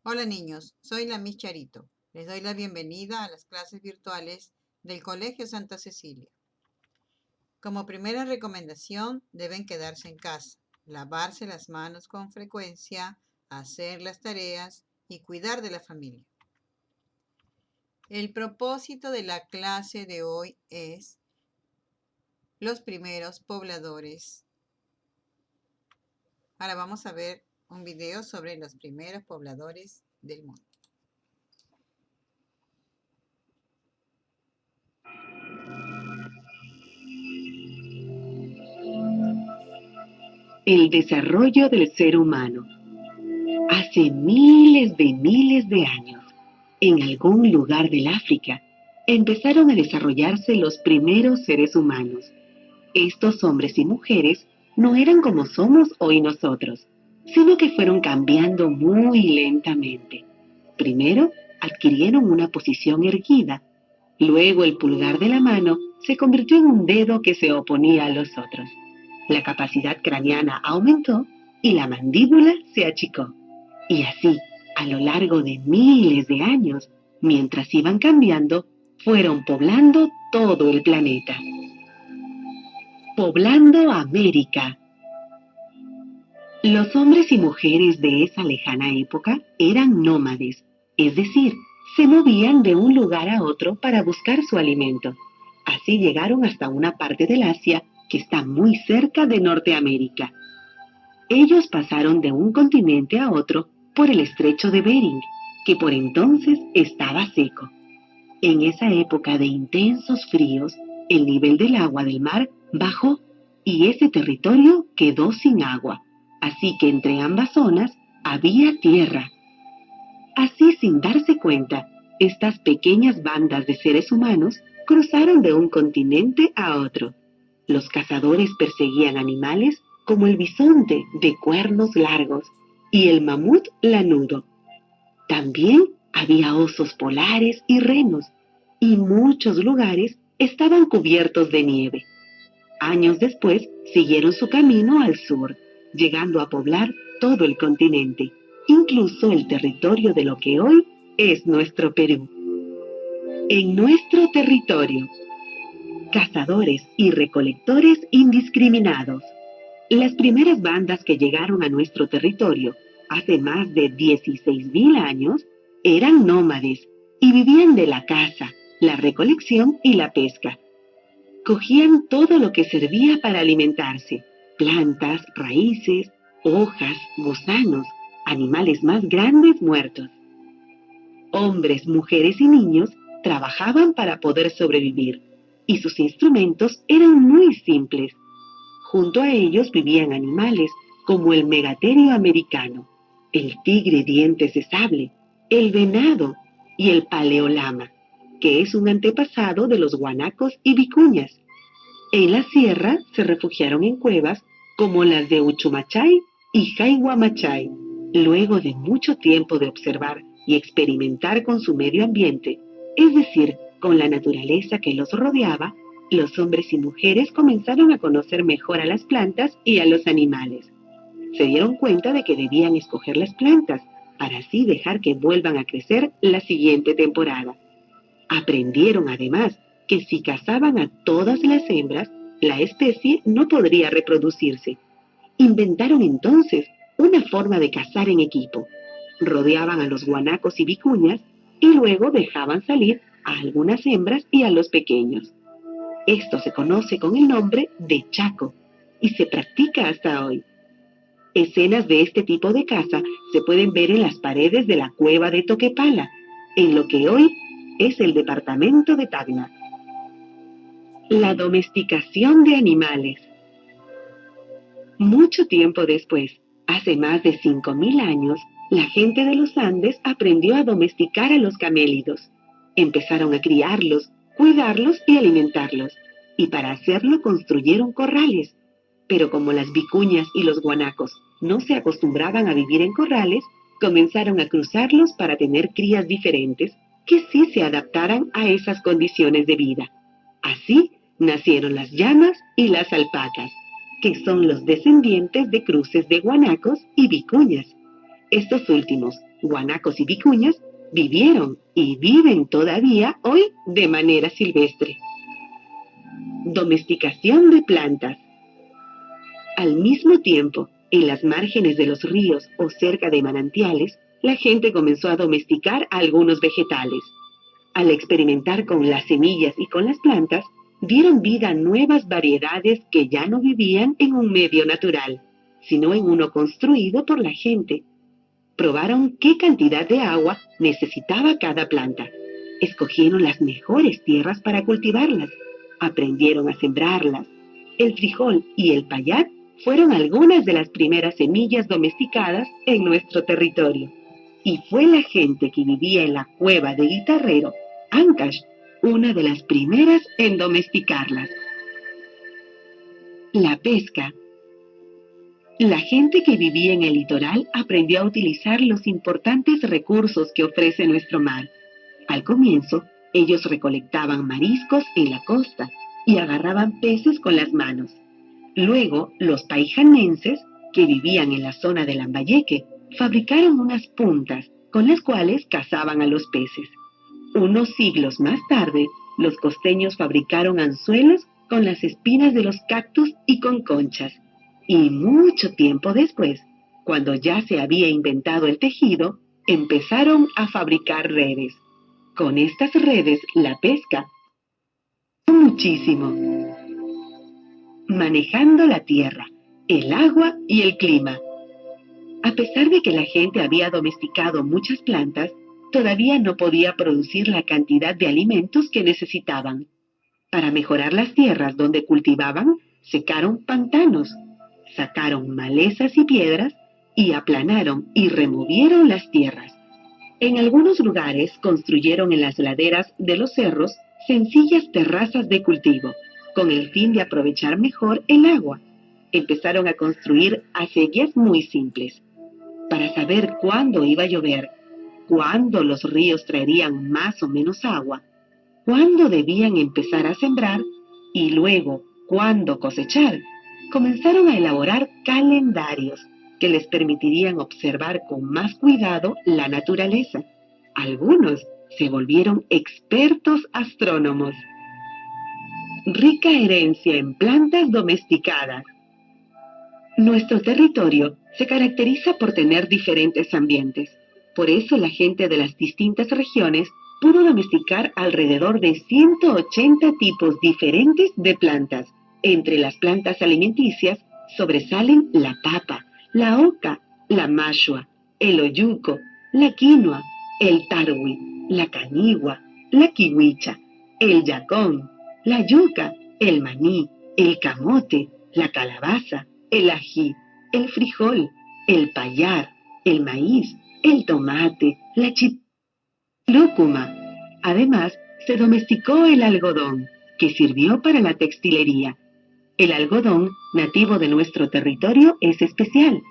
Hola niños, soy la Miss Charito. Les doy la bienvenida a las clases virtuales del Colegio Santa Cecilia. Como primera recomendación, deben quedarse en casa, lavarse las manos con frecuencia, hacer las tareas y cuidar de la familia. El propósito de la clase de hoy es los primeros pobladores. Ahora vamos a ver un video sobre los primeros pobladores del mundo. El desarrollo del ser humano. Hace miles de años, en algún lugar del África, empezaron a desarrollarse los primeros seres humanos. Estos hombres y mujeres no eran como somos hoy nosotros, sino que fueron cambiando muy lentamente. Primero, adquirieron una posición erguida. Luego el pulgar de la mano se convirtió en un dedo que se oponía a los otros. La capacidad craneana aumentó y la mandíbula se achicó. Y así, a lo largo de miles de años, mientras iban cambiando, fueron poblando todo el planeta. Poblando América. Los hombres y mujeres de esa lejana época eran nómades, es decir, se movían de un lugar a otro para buscar su alimento. Así llegaron hasta una parte del Asia que está muy cerca de Norteamérica. Ellos pasaron de un continente a otro por el estrecho de Bering, que por entonces estaba seco. En esa época de intensos fríos, el nivel del agua del mar bajó y ese territorio quedó sin agua. Así que entre ambas zonas había tierra. Así, sin darse cuenta, estas pequeñas bandas de seres humanos cruzaron de un continente a otro. Los cazadores perseguían animales como el bisonte de cuernos largos y el mamut lanudo. También había osos polares y renos, y muchos lugares estaban cubiertos de nieve. Años después siguieron su camino al sur, llegando a poblar todo el continente, incluso el territorio de lo que hoy es nuestro Perú. En nuestro territorio, cazadores y recolectores indiscriminados. Las primeras bandas que llegaron a nuestro territorio hace más de 16.000 años eran nómades y vivían de la caza, la recolección y la pesca. Cogían todo lo que servía para alimentarse: plantas, raíces, hojas, gusanos, animales más grandes muertos. Hombres, mujeres y niños trabajaban para poder sobrevivir, y sus instrumentos eran muy simples. Junto a ellos vivían animales como el megaterio americano, el tigre dientes de sable, el venado y el paleolama, que es un antepasado de los guanacos y vicuñas. En la sierra se refugiaron en cuevas como las de Uchumachay y Jayguamachay. Luego de mucho tiempo de observar y experimentar con su medio ambiente, es decir, con la naturaleza que los rodeaba, los hombres y mujeres comenzaron a conocer mejor a las plantas y a los animales. Se dieron cuenta de que debían escoger las plantas para así dejar que vuelvan a crecer la siguiente temporada. Aprendieron además que si cazaban a todas las hembras, la especie no podría reproducirse. Inventaron entonces una forma de cazar en equipo. Rodeaban a los guanacos y vicuñas y luego dejaban salir a algunas hembras y a los pequeños. Esto se conoce con el nombre de chaco y se practica hasta hoy. Escenas de este tipo de caza se pueden ver en las paredes de la cueva de Toquepala, en lo que hoy es el departamento de Tacna. La domesticación de animales. Mucho tiempo después, hace más de 5.000 años, la gente de los Andes aprendió a domesticar a los camélidos. Empezaron a criarlos, cuidarlos y alimentarlos, y para hacerlo construyeron corrales. Pero como las vicuñas y los guanacos no se acostumbraban a vivir en corrales, comenzaron a cruzarlos para tener crías diferentes que sí se adaptaran a esas condiciones de vida. Así nacieron las llamas y las alpacas, que son los descendientes de cruces de guanacos y vicuñas. Estos últimos, guanacos y vicuñas, vivieron y viven todavía hoy de manera silvestre. Domesticación de plantas. Al mismo tiempo, en las márgenes de los ríos o cerca de manantiales, la gente comenzó a domesticar algunos vegetales. Al experimentar con las semillas y con las plantas, dieron vida a nuevas variedades que ya no vivían en un medio natural, sino en uno construido por la gente. Probaron qué cantidad de agua necesitaba cada planta. Escogieron las mejores tierras para cultivarlas. Aprendieron a sembrarlas. El frijol y el payat fueron algunas de las primeras semillas domesticadas en nuestro territorio. Y fue la gente que vivía en la cueva de Guitarrero, Ancash, una de las primeras en domesticarlas. La pesca. La gente que vivía en el litoral aprendió a utilizar los importantes recursos que ofrece nuestro mar. Al comienzo, ellos recolectaban mariscos en la costa y agarraban peces con las manos. Luego, los paijanenses, que vivían en la zona de Lambayeque, fabricaron unas puntas con las cuales cazaban a los peces. Unos siglos más tarde, los costeños fabricaron anzuelos con las espinas de los cactus y con conchas. Y mucho tiempo después, cuando ya se había inventado el tejido, empezaron a fabricar redes. Con estas redes, la pesca muchísimo, manejando la tierra, el agua y el clima. A pesar de que la gente había domesticado muchas plantas, todavía no podía producir la cantidad de alimentos que necesitaban. Para mejorar las tierras donde cultivaban, secaron pantanos, sacaron malezas y piedras y aplanaron y removieron las tierras. En algunos lugares construyeron en las laderas de los cerros sencillas terrazas de cultivo, con el fin de aprovechar mejor el agua. Empezaron a construir acequias muy simples. Para saber cuándo iba a llover, cuándo los ríos traerían más o menos agua, cuándo debían empezar a sembrar y luego cuándo cosechar, comenzaron a elaborar calendarios que les permitirían observar con más cuidado la naturaleza. Algunos se volvieron expertos astrónomos. Rica herencia en plantas domesticadas. Nuestro territorio se caracteriza por tener diferentes ambientes. Por eso la gente de las distintas regiones pudo domesticar alrededor de 180 tipos diferentes de plantas. Entre las plantas alimenticias sobresalen la papa, la oca, la mashua, el oyuco, la quinoa, el tarwi, la canigua, la kiwicha, el yacón, la yuca, el maní, el camote, la calabaza, el ají, el frijol, el payar, el maíz, el tomate, la lúcuma. Además, se domesticó el algodón, que sirvió para la textilería. El algodón, nativo de nuestro territorio, es especial,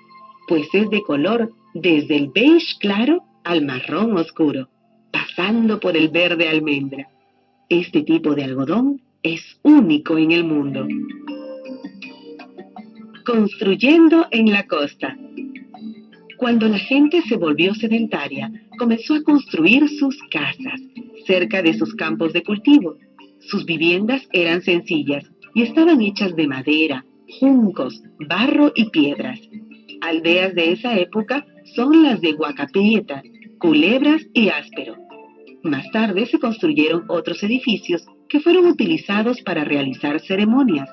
pues es de color desde el beige claro al marrón oscuro, pasando por el verde almendra. Este tipo de algodón es único en el mundo. Construyendo en la costa. Cuando la gente se volvió sedentaria, comenzó a construir sus casas cerca de sus campos de cultivo. Sus viviendas eran sencillas y estaban hechas de madera, juncos, barro y piedras. Aldeas de esa época son las de Huacaprieta, Culebras y Áspero. Más tarde se construyeron otros edificios que fueron utilizados para realizar ceremonias.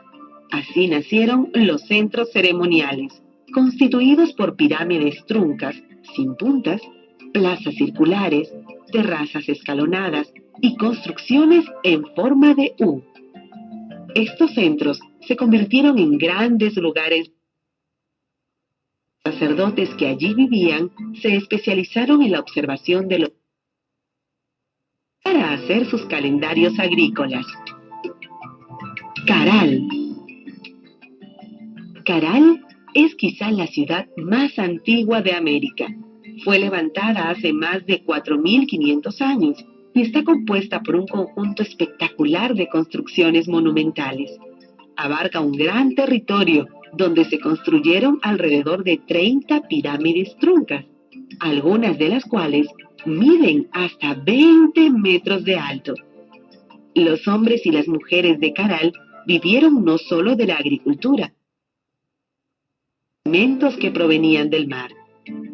Así nacieron los centros ceremoniales, constituidos por pirámides truncas, sin puntas, plazas circulares, terrazas escalonadas y construcciones en forma de U. Estos centros se convirtieron en grandes lugares. Los sacerdotes que allí vivían se especializaron en la observación de los para hacer sus calendarios agrícolas. Caral. Caral es quizá la ciudad más antigua de América. Fue levantada hace más de 4.500 años y está compuesta por un conjunto espectacular de construcciones monumentales. Abarca un gran territorio donde se construyeron alrededor de 30 pirámides truncas. algunas de las cuales miden hasta 20 metros de alto. Los hombres y las mujeres de Caral vivieron no solo de la agricultura, alimentos que provenían del mar.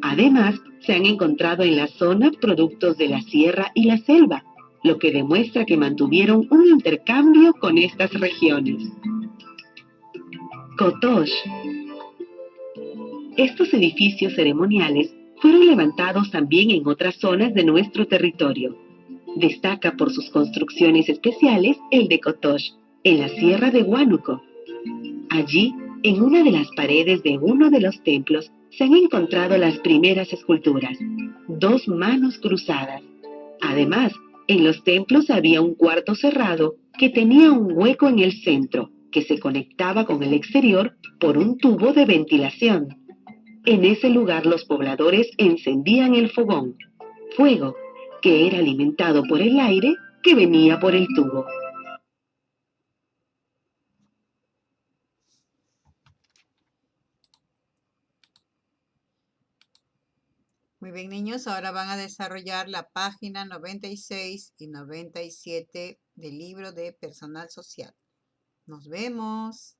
Además, se han encontrado en la zona productos de la sierra y la selva, lo que demuestra que mantuvieron un intercambio con estas regiones. Kotosh. Estos edificios ceremoniales fueron levantados también en otras zonas de nuestro territorio. Destaca por sus construcciones especiales el de Kotosh, en la sierra de Huánuco. Allí, en una de las paredes de uno de los templos, se han encontrado las primeras esculturas, 2 manos cruzadas. Además, en los templos había un cuarto cerrado que tenía un hueco en el centro, que se conectaba con el exterior por un tubo de ventilación. En ese lugar los pobladores encendían el fogón, fuego, que era alimentado por el aire que venía por el tubo. Muy bien, niños, ahora van a desarrollar la página 96 y 97 del libro de personal social. Nos vemos.